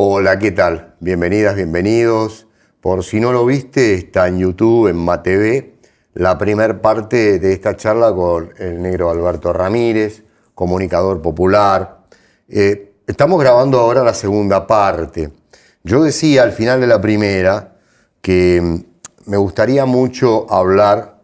Hola, ¿qué tal? Bienvenidas, bienvenidos. Por si no lo viste, está en YouTube, en MaTV, la primer parte de esta charla con el negro Alberto Ramírez, comunicador popular. Estamos grabando ahora la segunda parte. Yo decía al final de la primera que me gustaría mucho hablar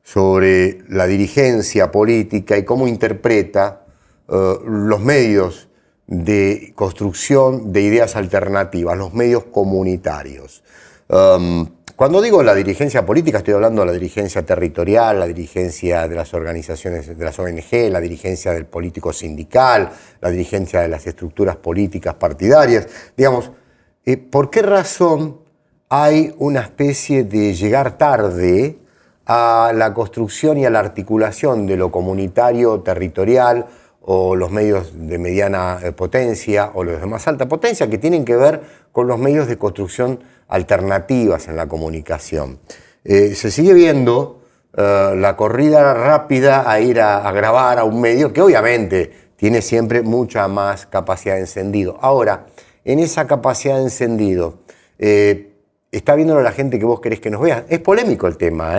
sobre la dirigencia política y cómo interpreta los medios de construcción de ideas alternativas, los medios comunitarios. Cuando digo la dirigencia política, estoy hablando de la dirigencia territorial, la dirigencia de las organizaciones, de las ONG, la dirigencia del político sindical, la dirigencia de las estructuras políticas partidarias. Digamos, ¿por qué razón hay una especie de llegar tarde a la construcción y a la articulación de lo comunitario, territorial, o los medios de mediana potencia o los de más alta potencia, que tienen que ver con los medios de construcción alternativas en la comunicación? Se sigue viendo la corrida rápida a ir a grabar a un medio que obviamente tiene siempre mucha más capacidad de encendido. Ahora, en esa capacidad de encendido, está viéndolo la gente que vos querés que nos vea. Es polémico el tema,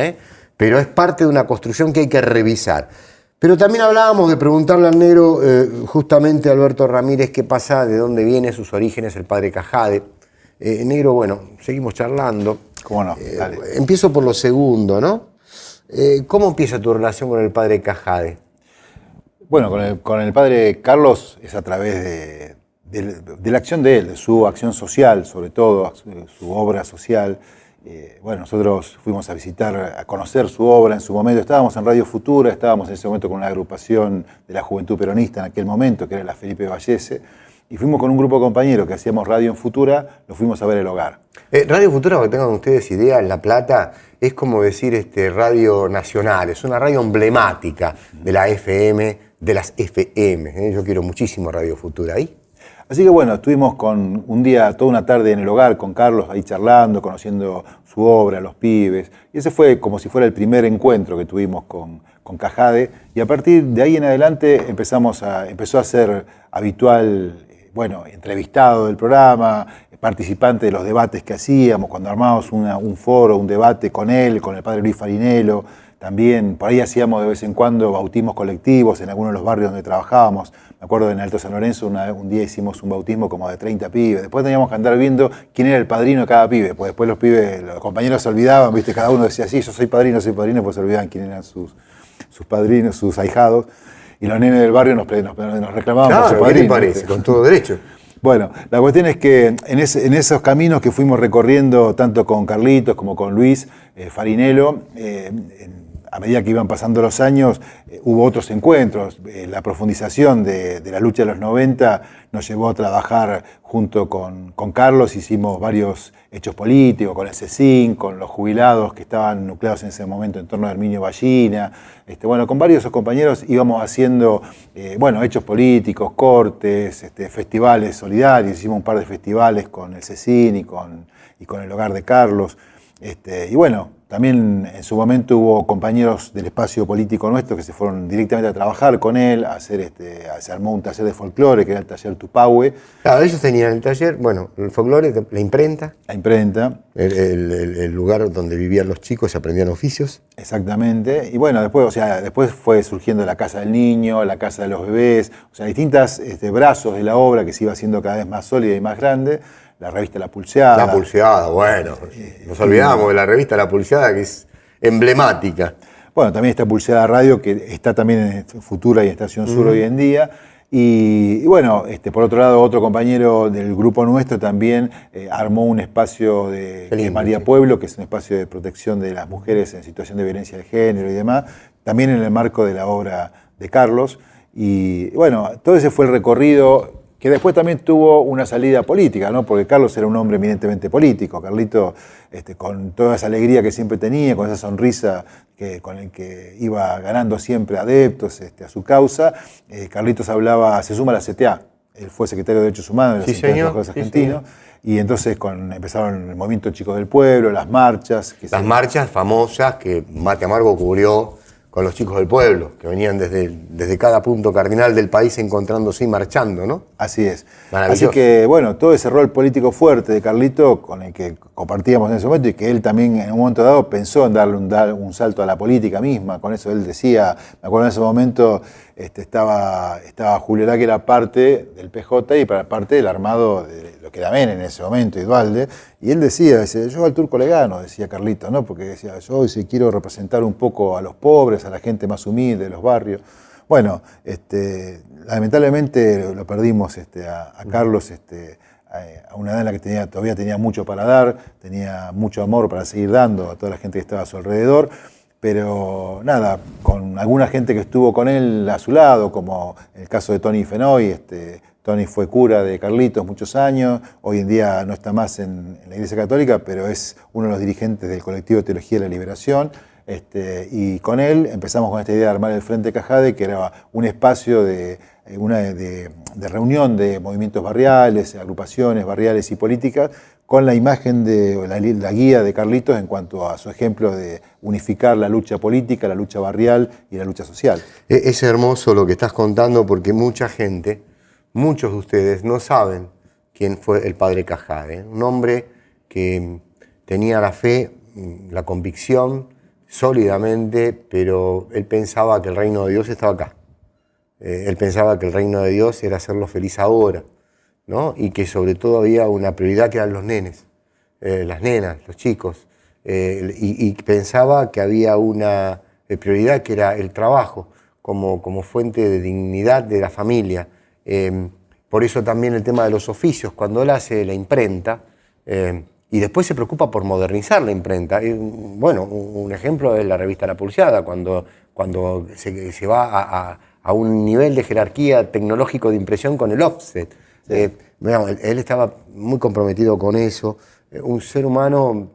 pero es parte de una construcción que hay que revisar. Pero también hablábamos de preguntarle al negro, justamente a Alberto Ramírez, qué pasa, de dónde viene, sus orígenes, el padre Cajade. Negro, bueno, seguimos charlando. ¿Cómo no? Dale. Empiezo por lo segundo, ¿no? ¿Cómo empieza tu relación con el padre Cajade? Bueno, con el padre Carlos es a través de la acción de él, de su acción social, sobre todo, su obra social. Bueno, nosotros fuimos a visitar, a conocer su obra en su momento. Estábamos en Radio Futura, estábamos en ese momento con una agrupación de la Juventud Peronista en aquel momento, que era la Felipe Vallese, y fuimos con un grupo de compañeros que hacíamos radio en Futura, lo fuimos a ver el hogar. Radio Futura, para que tengan ustedes idea, en La Plata es como decir Radio Nacional, es una radio emblemática de la FM, de las FM. Yo quiero muchísimo Radio Futura ahí. Así que bueno, estuvimos con un día, toda una tarde en el hogar con Carlos, ahí charlando, conociendo su obra, los pibes. Y ese fue como si fuera el primer encuentro que tuvimos con Cajade. Y a partir de ahí en adelante empezó a ser habitual, entrevistado del programa, participante de los debates que hacíamos, cuando armábamos un foro, un debate con él, con el padre Luis Farinello. También por ahí hacíamos de vez en cuando bautismos colectivos en algunos de los barrios donde trabajábamos. Me acuerdo en Alto San Lorenzo un día hicimos un bautismo como de 30 pibes. Después teníamos que andar viendo quién era el padrino de cada pibe, pues después los compañeros se olvidaban, ¿viste? Cada uno decía, sí, yo soy padrino, pues se olvidaban quién eran sus padrinos, sus ahijados. Y los nenes del barrio nos reclamaban por su padrino. ¿Qué te parece? Con todo derecho. Bueno, la cuestión es que en esos caminos que fuimos recorriendo, tanto con Carlitos como con Luis Farinello, a medida que iban pasando los años, hubo otros encuentros. La profundización de la lucha de los 90 nos llevó a trabajar junto con Carlos. Hicimos varios hechos políticos, con el CECIN, con los jubilados que estaban nucleados en ese momento en torno a Herminio Ballina. Con varios de esos compañeros íbamos haciendo hechos políticos, cortes, festivales solidarios. Hicimos un par de festivales con el CECIN y con el hogar de Carlos. También en su momento hubo compañeros del espacio político nuestro que se fueron directamente a trabajar con él, se armó un taller de folclore, que era el taller Tupahue. Claro, ellos tenían el taller, el folclore, la imprenta. La imprenta. El lugar donde vivían los chicos y aprendían oficios. Exactamente. Y después fue surgiendo la Casa del Niño, la Casa de los Bebés, distintos brazos de la obra que se iba haciendo cada vez más sólida y más grande. La revista La Pulseada. La Pulseada, nos olvidamos de la revista La Pulseada, que es emblemática. Bueno, también está Pulseada Radio, que está también en Futura y Estación Sur hoy en día. Y por otro lado, otro compañero del grupo nuestro también armó un espacio de María Pueblo, que es un espacio de protección de las mujeres en situación de violencia de género y demás, también en el marco de la obra de Carlos. Y todo ese fue el recorrido, que después también tuvo una salida política, ¿no? Porque Carlos era un hombre eminentemente político. Carlito, con toda esa alegría que siempre tenía, con esa sonrisa con el que iba ganando siempre adeptos a su causa, Carlitos se suma a la CTA. Él fue secretario de Derechos Humanos de la Secretaría de Trabajadores Argentinos. Y entonces empezaron el movimiento Chicos del Pueblo, las marchas. Las marchas famosas que Mate Amargo cubrió con los chicos del pueblo, que venían desde cada punto cardinal del país encontrándose y marchando, ¿no? Así es. Maravilloso. Así que, bueno, todo ese rol político fuerte de Carlito, con el que compartíamos en ese momento, y que él también en un momento dado pensó en darle un salto a la política misma. Con eso él decía, me acuerdo en ese momento, estaba Julio que era parte del PJ y para parte del armado de lo que era Menem en ese momento, y Duhalde, y él decía, yo al turco le gano, decía Carlito, ¿no? Porque decía, yo si quiero representar un poco a los pobres, a la gente más humilde de los barrios. Bueno, lamentablemente lo perdimos a Carlos a una edad en la que todavía tenía mucho para dar, tenía mucho amor para seguir dando a toda la gente que estaba a su alrededor, pero nada, con alguna gente que estuvo con él a su lado, como el caso de Tony Fenoy. Tony fue cura de Carlitos muchos años, hoy en día no está más en la Iglesia Católica, pero es uno de los dirigentes del colectivo de Teología de la Liberación. Y con él empezamos con esta idea de armar el Frente Cajade, que era un espacio de reunión de movimientos barriales, agrupaciones barriales y políticas, con la imagen de la guía de Carlitos en cuanto a su ejemplo de unificar la lucha política, la lucha barrial y la lucha social. Es hermoso lo que estás contando, porque mucha gente, muchos de ustedes no saben quién fue el padre Cajade, un hombre que tenía la fe, la convicción sólidamente, pero él pensaba que el reino de Dios estaba acá. Él pensaba que el reino de Dios era hacerlo feliz ahora, ¿no? Y que sobre todo había una prioridad que eran los nenes, las nenas, los chicos, y pensaba que había una prioridad que era el trabajo como fuente de dignidad de la familia. Por eso también el tema de los oficios, cuando él hace la imprenta, y después se preocupa por modernizar la imprenta. Bueno, un ejemplo es la revista La Pulseada, cuando se va a un nivel de jerarquía tecnológico de impresión con el offset. Sí. Él estaba muy comprometido con eso, un ser humano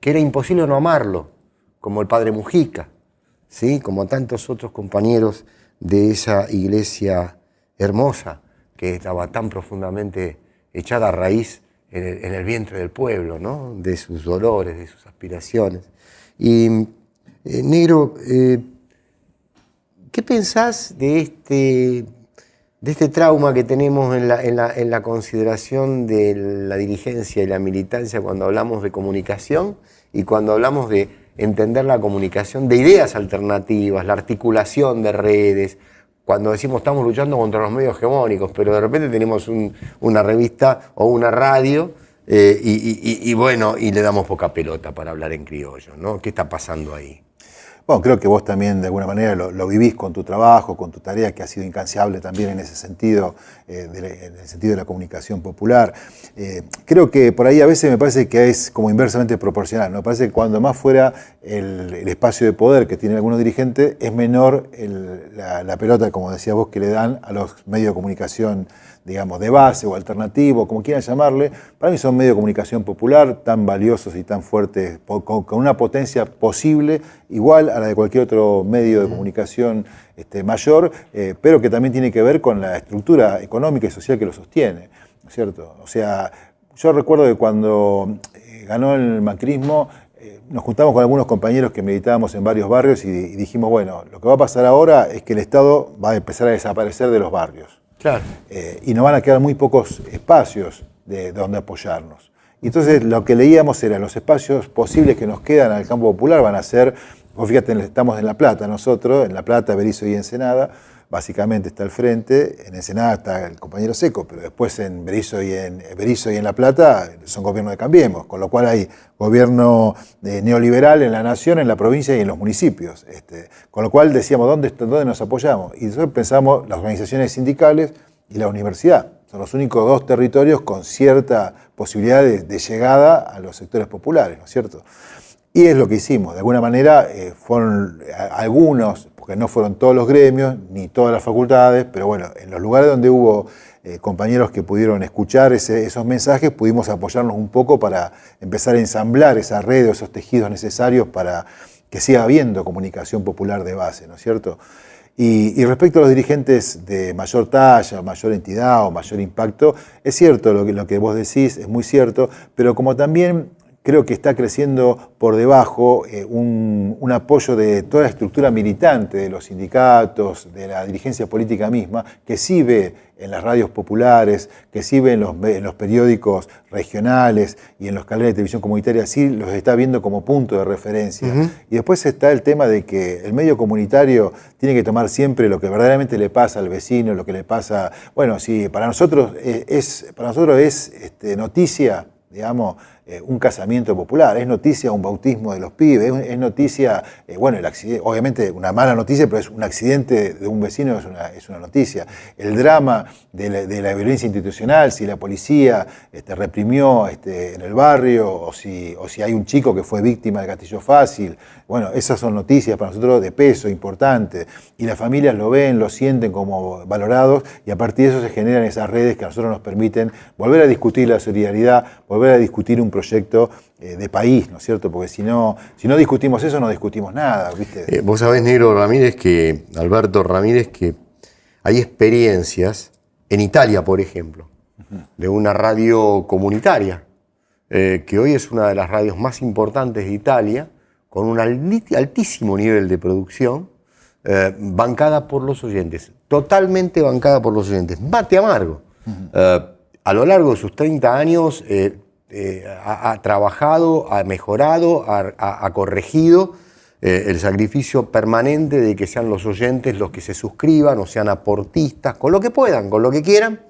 que era imposible no amarlo, como el padre Mujica, ¿sí? Como tantos otros compañeros de esa iglesia hermosa que estaba tan profundamente echada a raíz en el vientre del pueblo, ¿no? De sus dolores, de sus aspiraciones. Y, Negro, ¿qué pensás de este trauma que tenemos en la consideración de la dirigencia y la militancia cuando hablamos de comunicación y cuando hablamos de entender la comunicación de ideas alternativas, la articulación de redes, cuando decimos estamos luchando contra los medios hegemónicos, pero de repente tenemos una revista o una radio y le damos poca pelota para hablar en criollo, ¿no? ¿Qué está pasando ahí? Bueno, creo que vos también de alguna manera lo vivís con tu trabajo, con tu tarea, que ha sido incansable también en ese sentido, en el sentido de la comunicación popular. Creo que por ahí a veces me parece que es como inversamente proporcional, ¿no? Me parece que cuando más fuera el espacio de poder que tienen algunos dirigentes, es menor la pelota, como decías vos, que le dan a los medios de comunicación, digamos, de base o alternativo, como quieran llamarle. Para mí son medios de comunicación popular tan valiosos y tan fuertes, con una potencia posible, igual a la de cualquier otro medio de comunicación mayor, pero que también tiene que ver con la estructura económica y social que lo sostiene, ¿no es cierto? O sea, yo recuerdo que cuando ganó el macrismo, nos juntamos con algunos compañeros que militábamos en varios barrios y dijimos, bueno, lo que va a pasar ahora es que el Estado va a empezar a desaparecer de los barrios. Claro. Y nos van a quedar muy pocos espacios de donde apoyarnos. Y entonces lo que leíamos era los espacios posibles que nos quedan al campo popular van a ser, vos fíjate, estamos en La Plata nosotros, en La Plata, Berisso y Ensenada, básicamente está al frente, en Ensenada está el compañero Seco, pero después en Berisso y en La Plata son gobiernos de Cambiemos, con lo cual hay gobierno neoliberal en la nación, en la provincia y en los municipios. Con lo cual decíamos, ¿dónde nos apoyamos? Y nosotros pensamos las organizaciones sindicales y la universidad. Son los únicos dos territorios con cierta posibilidad de llegada a los sectores populares, ¿no es cierto? Y es lo que hicimos. De alguna manera fueron algunos, porque no fueron todos los gremios, ni todas las facultades, pero bueno, en los lugares donde hubo compañeros que pudieron escuchar esos mensajes, pudimos apoyarnos un poco para empezar a ensamblar esa red, esos tejidos necesarios para que siga habiendo comunicación popular de base, ¿no es cierto? Y respecto a los dirigentes de mayor talla, mayor entidad o mayor impacto, es cierto lo que vos decís, es muy cierto, pero como también creo que está creciendo por debajo un apoyo de toda la estructura militante de los sindicatos, de la dirigencia política misma, que sí ve en las radios populares, que sí ve en los periódicos regionales y en los canales de televisión comunitaria, sí los está viendo como punto de referencia. Y después está el tema de que el medio comunitario tiene que tomar siempre lo que verdaderamente le pasa al vecino, lo que le pasa. Bueno, si para nosotros es noticia, digamos, un casamiento popular, es noticia un bautismo de los pibes, es noticia, bueno, el accidente, obviamente una mala noticia, pero es un accidente de un vecino, es una noticia. El drama de la violencia institucional, si la policía reprimió en el barrio, o si hay un chico que fue víctima del gatillo fácil, bueno, esas son noticias para nosotros de peso, importante, y las familias lo ven, lo sienten como valorados, y a partir de eso se generan esas redes que a nosotros nos permiten volver a discutir la solidaridad, volver a discutir un proyecto de país, ¿no es cierto? Porque si no discutimos eso, no discutimos nada, ¿viste? Vos sabés, Negro Ramírez, Alberto Ramírez, que hay experiencias en Italia, por ejemplo, de una radio comunitaria, que hoy es una de las radios más importantes de Italia, con un altísimo nivel de producción, bancada por los oyentes, totalmente bancada por los oyentes. Mate Amargo, a lo largo de sus 30 años, ha trabajado, ha mejorado, ha corregido el sacrificio permanente de que sean los oyentes los que se suscriban o sean aportistas, con lo que puedan, con lo que quieran,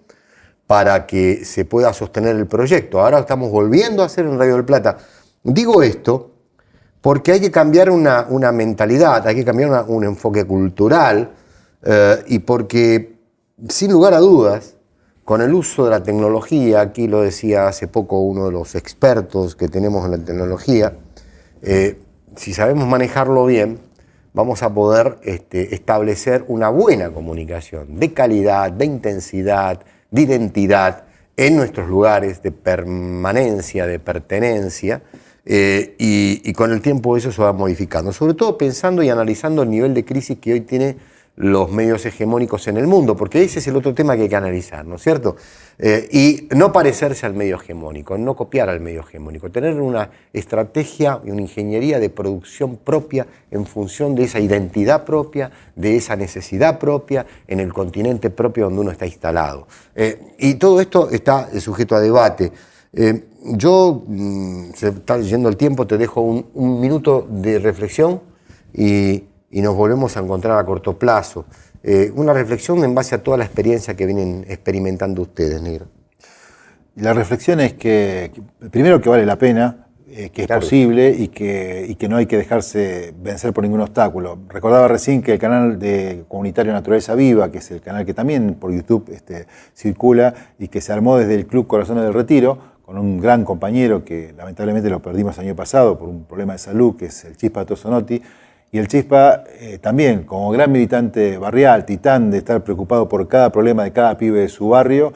para que se pueda sostener el proyecto. Ahora estamos volviendo a hacer en Radio del Plata. Digo esto porque hay que cambiar una mentalidad, hay que cambiar un enfoque cultural, y porque, sin lugar a dudas, con el uso de la tecnología, aquí lo decía hace poco uno de los expertos que tenemos en la tecnología, si sabemos manejarlo bien, vamos a poder establecer una buena comunicación de calidad, de intensidad, de identidad en nuestros lugares de permanencia, de pertenencia, y con el tiempo eso se va modificando, sobre todo pensando y analizando el nivel de crisis que hoy tiene los medios hegemónicos en el mundo, porque ese es el otro tema que hay que analizar, ¿no es cierto? Y no parecerse al medio hegemónico, no copiar al medio hegemónico, tener una estrategia y una ingeniería de producción propia en función de esa identidad propia, de esa necesidad propia, en el continente propio donde uno está instalado. Y todo esto está sujeto a debate. Se está yendo el tiempo, te dejo un minuto de reflexión y nos volvemos a encontrar a corto plazo. Una reflexión en base a toda la experiencia que vienen experimentando ustedes, Negro. La reflexión es que primero que vale la pena, que es posible y que no hay que dejarse vencer por ningún obstáculo. Recordaba recién que el canal de comunitario Naturaleza Viva, que es el canal que también por YouTube circula y que se armó desde el Club Corazones del Retiro, con un gran compañero que lamentablemente lo perdimos el año pasado por un problema de salud, que es el Chispa Tosonotti. Y el Chispa también, como gran militante barrial, titán de estar preocupado por cada problema de cada pibe de su barrio,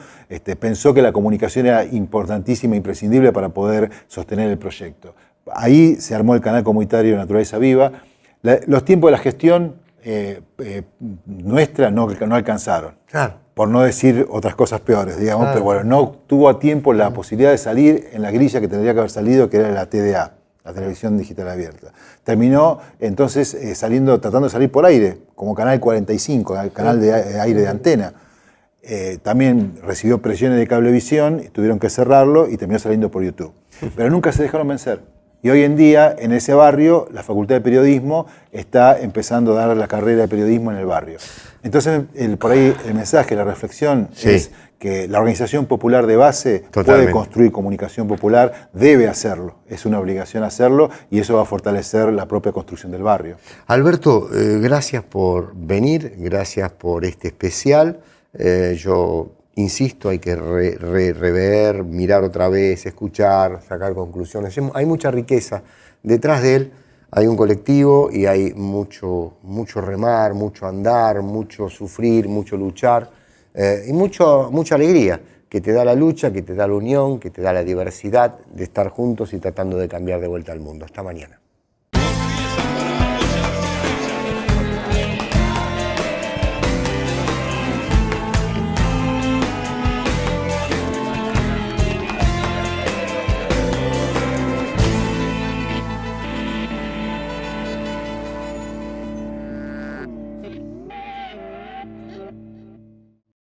pensó que la comunicación era importantísima e imprescindible para poder sostener el proyecto. Ahí se armó el canal comunitario Naturaleza Viva. Los tiempos de la gestión nuestra no alcanzaron. Claro. Por no decir otras cosas peores, digamos, claro. Pero bueno, no tuvo a tiempo la posibilidad de salir en la grilla que tendría que haber salido, que era la TDA. La televisión digital abierta. Terminó entonces tratando de salir por aire, como Canal 45, el canal de aire de Antena. También recibió presiones de Cablevisión, tuvieron que cerrarlo y terminó saliendo por YouTube. Pero nunca se dejaron vencer. Y hoy en día, en ese barrio, la Facultad de Periodismo está empezando a dar la carrera de periodismo en el barrio. Entonces, por ahí el mensaje, la reflexión es que la organización popular de base puede construir comunicación popular, debe hacerlo, es una obligación hacerlo y eso va a fortalecer la propia construcción del barrio. Alberto, gracias por venir, gracias por este especial. Yo insisto, hay que rever, mirar otra vez, escuchar, sacar conclusiones. Hay mucha riqueza detrás de él. Hay un colectivo y hay mucho remar, mucho andar, mucho sufrir, mucho luchar y mucha alegría que te da la lucha, que te da la unión, que te da la diversidad de estar juntos y tratando de cambiar de vuelta al mundo. Hasta mañana.